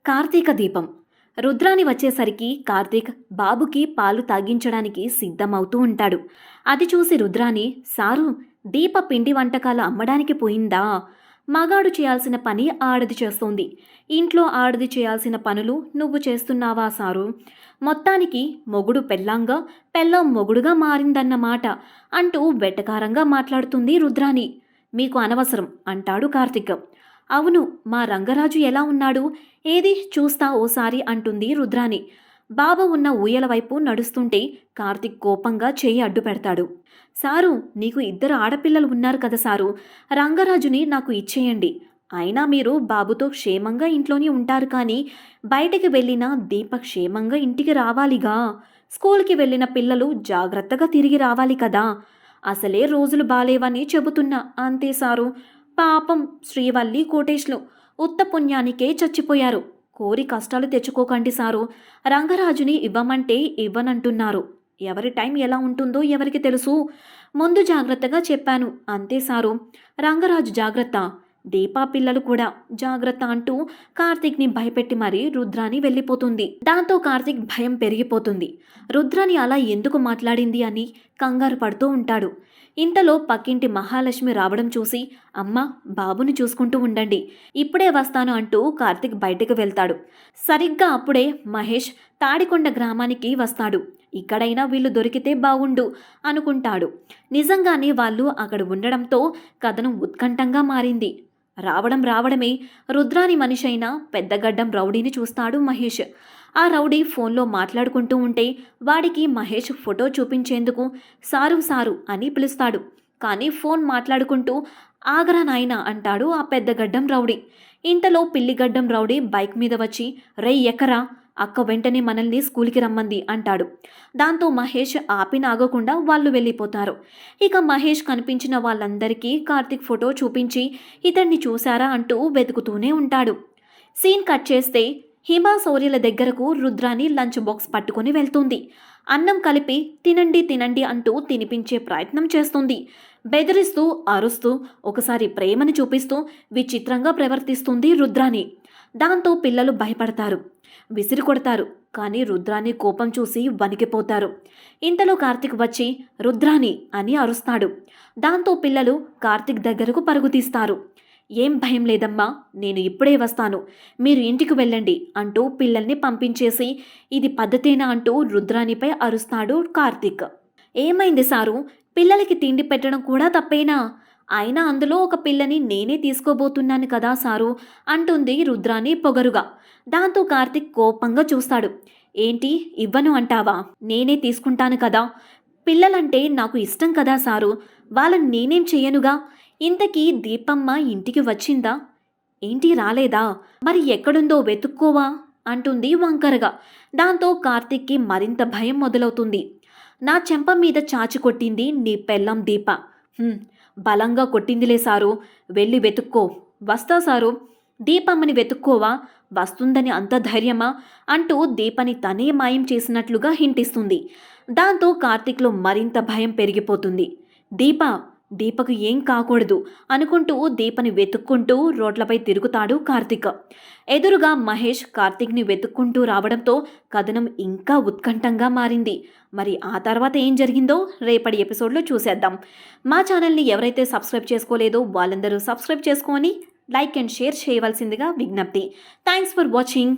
కార్తీక దీపం. రుద్రాని వచ్చేసరికి కార్తీక్ బాబుకి పాలు తాగించడానికి సిద్ధమవుతూ ఉంటాడు. అది చూసి రుద్రాని, సారు, దీప పిండి వంటకాలు అమ్మడానికి పోయిందా? మగాడు చేయాల్సిన పని ఆడది చేస్తోంది. ఇంట్లో ఆడది చేయాల్సిన పనులు నువ్వు చేస్తున్నావా సారు? మొత్తానికి మొగుడు పెళ్ళాంగా, పెళ్ళాం మొగుడుగా మారిందన్నమాట అంటూ వెటకారంగా మాట్లాడుతుంది రుద్రాని. మీకు అనవసరం అంటాడు కార్తీక్. అవును, మా రంగరాజు ఎలా ఉన్నాడు? ఏది చూస్తా ఓసారి అంటుంది రుద్రాని. బాబు ఉన్న ఊయల వైపు నడుస్తుంటే కార్తీక్ కోపంగా చేయి అడ్డు పెడతాడు. సారు, నీకు ఇద్దరు ఆడపిల్లలు ఉన్నారు కదా సారు, రంగరాజుని నాకు ఇచ్చేయండి. అయినా మీరు బాబుతో క్షేమంగా ఇంట్లోనే ఉంటారు, కానీ బయటికి వెళ్ళిన దీప క్షేమంగా ఇంటికి రావాలిగా. స్కూల్కి వెళ్ళిన పిల్లలు జాగ్రత్తగా తిరిగి రావాలి కదా. అసలే రోజులు బాలేవని చెబుతున్నా అంతే సారు. పాపం శ్రీవల్లి కోటేష్లు ఉత్త పుణ్యానికే చచ్చిపోయారు. కోరి కష్టాలు తెచ్చుకోకండి సారు. రంగరాజుని ఇవ్వమంటే ఇవ్వనంటున్నారు. ఎవరి టైం ఎలా ఉంటుందో ఎవరికి తెలుసు. ముందు జాగ్రత్తగా చెప్పాను అంతే సారు. రంగరాజు జాగ్రత్త, దీపా పిల్లలు కూడా జాగ్రత్త అంటూ కార్తీక్ని భయపెట్టి మరీ రుద్రాని వెళ్ళిపోతుంది. దాంతో కార్తీక్ భయం పెరిగిపోతుంది. రుద్రాని అలా ఎందుకు మాట్లాడింది అని కంగారు పడుతూ ఉంటాడు. ఇంతలో పక్కింటి మహాలక్ష్మి రావడం చూసి, అమ్మ, బాబుని చూసుకుంటూ ఉండండి, ఇప్పుడే వస్తాను అంటూ కార్తీక్ బయటకు వెళ్తాడు. సరిగ్గా అప్పుడే మహేష్ తాడికొండ గ్రామానికి వస్తాడు. ఇక్కడైనా వీళ్ళు దొరికితే బాగుండు అనుకుంటాడు. నిజంగానే వాళ్ళు అక్కడ ఉండడంతో కథనం ఉత్కంఠంగా మారింది. రావడమే రుద్రాని మనిషి అయిన పెద్దగడ్డం రౌడీని చూస్తాడు మహేష్. ఆ రౌడీ ఫోన్లో మాట్లాడుకుంటూ ఉంటే వాడికి మహేష్ ఫోటో చూపించేందుకు సారు సారు అని పిలుస్తాడు. కానీ ఫోన్ మాట్లాడుకుంటూ ఆగరా నాయనా అంటాడు ఆ పెద్దగడ్డం రౌడీ. ఇంతలో పిల్లిగడ్డం రౌడీ బైక్ మీద వచ్చి, రేయ్ ఎక్కరా, అక్క వెంటనే మనల్ని స్కూల్కి రమ్మంది అంటాడు. దాంతో మహేష్ ఆగకుండా వాళ్ళు వెళ్ళిపోతారు. ఇక మహేష్ కనిపించిన వాళ్ళందరికీ కార్తీక్ ఫోటో చూపించి ఇతన్ని చూశారా అంటూ వెతుకుతూనే ఉంటాడు. సీన్ కట్ చేస్తే హిమా శౌర్యల దగ్గరకు రుద్రాని లంచ్ బాక్స్ పట్టుకుని వెళ్తుంది. అన్నం కలిపి తినండి తినండి అంటూ తినిపించే ప్రయత్నం చేస్తుంది. బెదిరిస్తూ, అరుస్తూ, ఒకసారి ప్రేమని చూపిస్తూ విచిత్రంగా ప్రవర్తిస్తుంది రుద్రాని. దాంతో పిల్లలు భయపడతారు, విసిరి కొడతారు. కానీ రుద్రాని కోపం చూసి వణికిపోతారు. ఇంతలో కార్తీక్ వచ్చి రుద్రాని అని అరుస్తాడు. దాంతో పిల్లలు కార్తీక్ దగ్గరకు పరుగు తీస్తారు. ఏం భయం లేదమ్మా, నేను ఇప్పుడే వస్తాను, మీరు ఇంటికి వెళ్ళండి అంటూ పిల్లల్ని పంపించేసి, ఇది పద్ధతేనా అంటూ రుద్రానిపై అరుస్తాడు కార్తీక్. ఏమైంది సారు, పిల్లలకి తిండి పెట్టడం కూడా తప్పేనా? అయినా అందులో ఒక పిల్లని నేనే తీసుకోబోతున్నాను కదా సారు అంటుంది రుద్రాని పొగరుగా. దాంతో కార్తీక్ కోపంగా చూస్తాడు. ఏంటి, ఇవ్వను అంటావా? నేనే తీసుకుంటాను కదా. పిల్లలంటే నాకు ఇష్టం కదా సారు, వాళ్ళని నేనేం చెయ్యనుగా. ఇంతకీ దీపమ్మ ఇంటికి వచ్చిందా? ఏంటి రాలేదా? మరి ఎక్కడుందో వెతుక్కోవా అంటుంది వంకరగా. దాంతో కార్తీక్కి మరింత భయం మొదలవుతుంది. నా చెంప మీద చాచి కొట్టింది నీ పెళ్ళం దీప. బలంగా కొట్టిందిలే సారు, వెళ్ళి వెతుక్కో. వస్తా సారు. దీపమ్మని వెతుక్కోవా? వస్తుందని అంత ధైర్యమా అంటూ దీపని తనే మాయం చేసినట్లుగా హింటిస్తుంది. దాంతో కార్తీక్లో మరింత భయం పెరిగిపోతుంది. దీపకు ఏం కాకూడదు అనుకుంటూ దీపని వెతుక్కుంటూ రోడ్లపై తిరుగుతాడు కార్తీక్. ఎదురుగా మహేష్ కార్తీక్ని వెతుక్కుంటూ రావడంతో కథనం ఇంకా ఉత్కంఠంగా మారింది. మరి ఆ తర్వాత ఏం జరిగిందో రేపటి ఎపిసోడ్లో చూసేద్దాం. మా ఛానల్ని ఎవరైతే సబ్స్క్రైబ్ చేసుకోలేదో వాళ్ళందరూ సబ్స్క్రైబ్ చేసుకొని లైక్ అండ్ షేర్ చేయవలసిందిగా విజ్ఞప్తి. Thanks for watching.